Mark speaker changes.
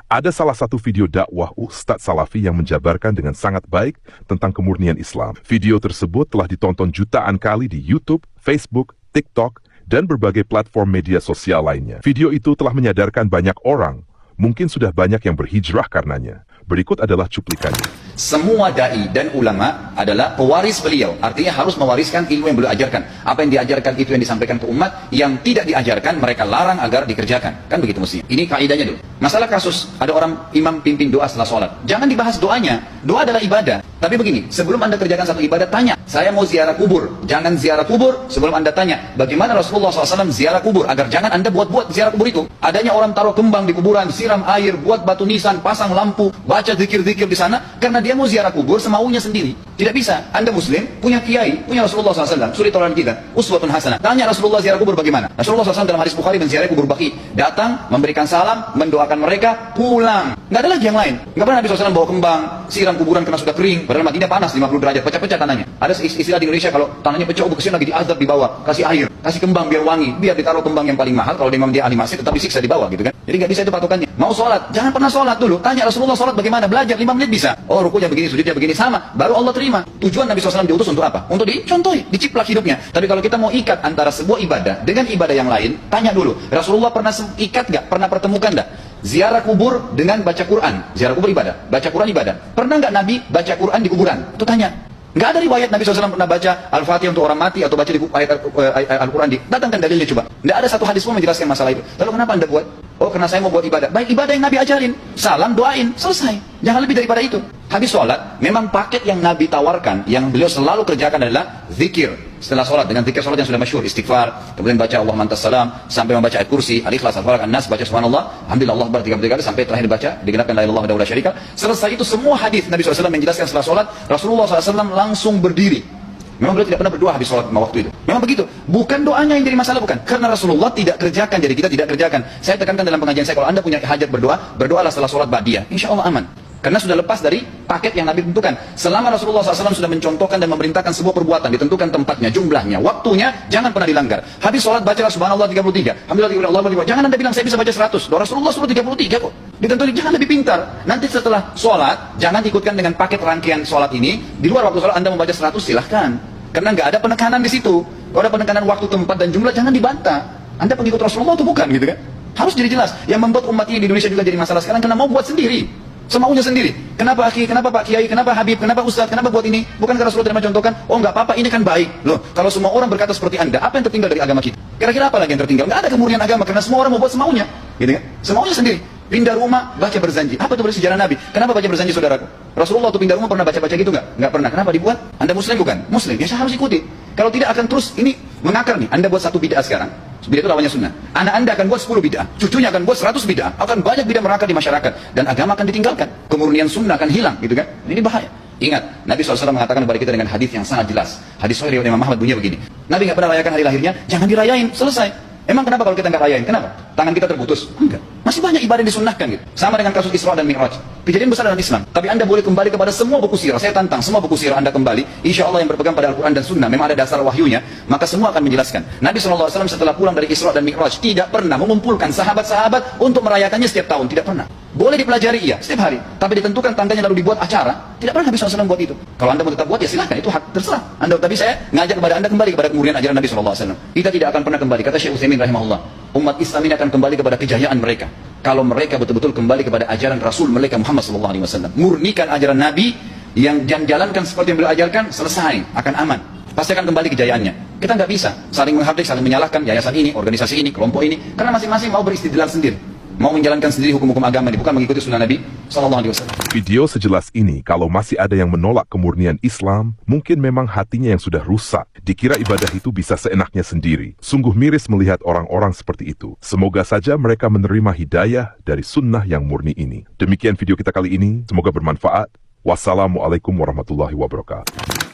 Speaker 1: Ada salah satu video dakwah Ustadz Salafi yang menjabarkan dengan sangat baik tentang kemurnian Islam. Video tersebut telah ditonton jutaan kali di YouTube, Facebook, TikTok, dan berbagai platform media sosial lainnya. Video itu telah menyadarkan banyak orang, mungkin sudah banyak yang berhijrah karenanya. Berikut adalah cuplikannya.
Speaker 2: Semua da'i dan ulama adalah pewaris beliau. Artinya harus mewariskan ilmu yang beliau ajarkan. Apa yang diajarkan itu yang disampaikan ke umat. Yang tidak diajarkan mereka larang agar dikerjakan. Kan begitu mestinya. Ini kaidahnya dulu. Masalah kasus ada orang imam pimpin doa setelah sholat. Jangan dibahas doanya. Doa adalah ibadah. Tapi begini, sebelum anda kerjakan satu ibadah, tanya. Saya mau ziarah kubur. Jangan ziarah kubur sebelum anda tanya. Bagaimana Rasulullah SAW ziarah kubur. Agar jangan anda buat-buat ziarah kubur itu. Adanya orang taruh kembang di kuburan, siram air, buat batu nisan, pasang lampu, baca zikir-zikir di sana. Karena dia mau ziarah kubur semaunya sendiri. Tidak bisa. Anda muslim, punya kiai, punya Rasulullah SAW, suri toladan kita, uswatun hasanah. Tanya Rasulullah ziarah kubur bagaimana? Rasulullah SAW dalam hadis Bukhari menziarahi kubur Baqi. Datang, memberikan salam, mendoakan mereka, pulang. Nggak ada lagi yang lain. Nggak pernah Nabi SAW bawa kembang, siram kuburan karena sudah kering. Padahal Madinah panas 50 derajat, pecah-pecah tanahnya. Ada istilah di Indonesia kalau tanahnya pecah, kesian lagi diazab di bawah, kasih air, kasih kembang biar wangi, biar ditaruh kembang yang paling mahal. Kalau dia ahli masjid tetap disiksa di bawah gitu kan. Jadi nggak bisa itu patokannya. Mau sholat, jangan pernah sholat dulu. Tanya Rasulullah sholat bagaimana, belajar 5 menit bisa. Oh rukunya begini, sujudnya begini, sama. Baru Allah terima. Tujuan Nabi SAW diutus untuk apa? Untuk dicontohi, diciplak hidupnya. Tapi kalau kita mau ikat antara sebuah ibadah dengan ibadah yang lain, tanya dulu. Rasulullah pernah ikat nggak? Pernah pertemukan nggak? Ziarah kubur dengan baca Quran. Ziarah kubur ibadah, baca Quran ibadah. Pernah nggak Nabi baca Quran di kuburan? Itu tanya. Nggak ada riwayat Nabi SAW pernah baca Al-Fatihah untuk orang mati atau baca di ayat Al-Quran. Datangkan dalilnya coba. Nggak ada satu hadis pun menjelaskan masalah itu. Lalu kenapa anda buat? Oh karena saya mau buat ibadah. Baik, ibadah yang Nabi ajarin. Salam, doain, selesai. Jangan lebih daripada itu. Habis sholat, memang paket yang Nabi tawarkan, yang beliau selalu kerjakan adalah zikir. Setelah sholat, dengan zikir sholat yang sudah masyhur, istighfar, kemudian baca Allah mantas salam, sampai membaca ayat kursi, al-ikhlas, al-falaq, an-nas, baca subhanallah, alhamdulillah, Allah akbar 33 kali, sampai terakhir dibaca, digenapkan la ilaha illallah wahdahu la syarika. Selesai itu semua hadis Nabi SAW menjelaskan setelah sholat, Rasulullah SAW langsung berdiri. Memang beliau tidak pernah berdoa habis sholat waktu itu. Memang begitu. Bukan doanya yang jadi masalah, bukan. Karena Rasulullah tidak kerjakan, jadi kita tidak kerjakan. Saya tekankan dalam pengajian saya, kalau anda punya hajat berdoa, berdoalah setelah sholat ba'diyah. Insya Allah aman. Karena sudah lepas dari paket yang Nabi tentukan. Selama Rasulullah SAW sudah mencontohkan dan memerintahkan sebuah perbuatan, ditentukan tempatnya, jumlahnya, waktunya, jangan pernah dilanggar. Habis sholat bacalah subhanallah 33. Alhamdulillah, Allah akbar. Jangan anda bilang saya bisa baca 100. Doa Rasulullah suruh 33 kok. Ditentukan, jangan lebih pintar. Nanti setelah sholat, jangan ikutkan dengan paket rangkaian sholat ini. Di luar waktu sholat anda membaca 100, silahkan. Karena nggak ada penekanan di situ. Kalau ada penekanan waktu, tempat, dan jumlah, jangan dibantah. Anda pengikut Rasulullah atau bukan gitu kan? Harus jadi jelas. Yang membuat umat ini di Indonesia juga jadi masalah sekarang karena mau buat sendiri. Semaunya sendiri. Kenapa akhi, kenapa Pak Kiai, kenapa Habib, kenapa Ustadz, kenapa buat ini? Bukan karena Rasulullah tidak mencontohkan, oh nggak apa-apa, ini kan baik. Loh, kalau semua orang berkata seperti anda, apa yang tertinggal dari agama kita? Kira-kira apa lagi yang tertinggal? Nggak ada kemurnian agama, karena semua orang mau buat semaunya. Gitu kan? Semaunya sendiri. Pindah rumah, baca berzanji. Apa itu bersejarah Nabi? Kenapa baca berzanji saudaraku? Rasulullah tuh pindah rumah pernah baca-baca gitu nggak? Nggak pernah. Kenapa dibuat? Anda muslim bukan? Muslim. Ya saya harus ikuti. Kalau tidak akan terus ini mengakar nih. Anda buat satu bid'ah sekarang. Bid'ah itu lawannya sunnah. Anak anda akan buat 10 bid'ah. Cucunya akan buat 100 bid'ah. Akan banyak bid'ah merakar di masyarakat. Dan agama akan ditinggalkan. Kemurnian sunnah akan hilang. Gitu kan? Ini bahaya. Ingat, Nabi SAW mengatakan kepada kita dengan hadis yang sangat jelas. Hadis sahih riwayat Imam Ahmad bunyinya begini. Nabi nggak pernah rayakan hari lahirnya. Jangan dirayain. Selesai. Emang kenapa kalau kita nggak rayain? Kenapa? Tangan kita terputus? Enggak. Masih banyak ibadah yang disunnahkan gitu. Sama dengan kasus Isra dan Mi'raj. Kejadian besar dalam Islam. Tapi anda boleh kembali kepada semua buku sirah. Saya tantang semua buku sirah anda kembali. Insya Allah yang berpegang pada Al-Quran dan Sunnah. Memang ada dasar wahyunya. Maka semua akan menjelaskan. Nabi SAW setelah pulang dari Isra dan Mi'raj tidak pernah mengumpulkan sahabat-sahabat untuk merayakannya setiap tahun. Tidak pernah. Boleh dipelajari iya, setiap hari. Tapi ditentukan tanggalnya lalu dibuat acara. Tidak pernah Nabi SAW buat itu. Kalau anda mau tetap buat ya silahkan. Itu hak terserah. Tapi saya ngajak kepada anda kembali kepada kemurnian ajaran Nabi SAW. Kita tidak akan pernah kembali. Kata Syekh Utsaimin rahimahullah. Umat Islam ini akan kembali kepada kejayaan mereka kalau mereka betul-betul kembali kepada ajaran Rasul mereka Muhammad SAW. Murnikan ajaran Nabi yang jalankan seperti yang beliau ajarkan, selesai, akan aman. Pasti akan kembali kejayaannya. Kita nggak bisa saling menghardik, saling menyalahkan yayasan ini, organisasi ini, kelompok ini, karena masing-masing mau beristidlal sendiri, mau menjalankan sendiri hukum-hukum agama ini, bukan mengikuti sunnah Nabi SAW.
Speaker 1: Video sejelas ini, kalau masih ada yang menolak kemurnian Islam, mungkin memang hatinya yang sudah rusak. Dikira ibadah itu bisa seenaknya sendiri. Sungguh miris melihat orang-orang seperti itu. Semoga saja mereka menerima hidayah dari sunnah yang murni ini. Demikian video kita kali ini, semoga bermanfaat. Wassalamualaikum warahmatullahi wabarakatuh.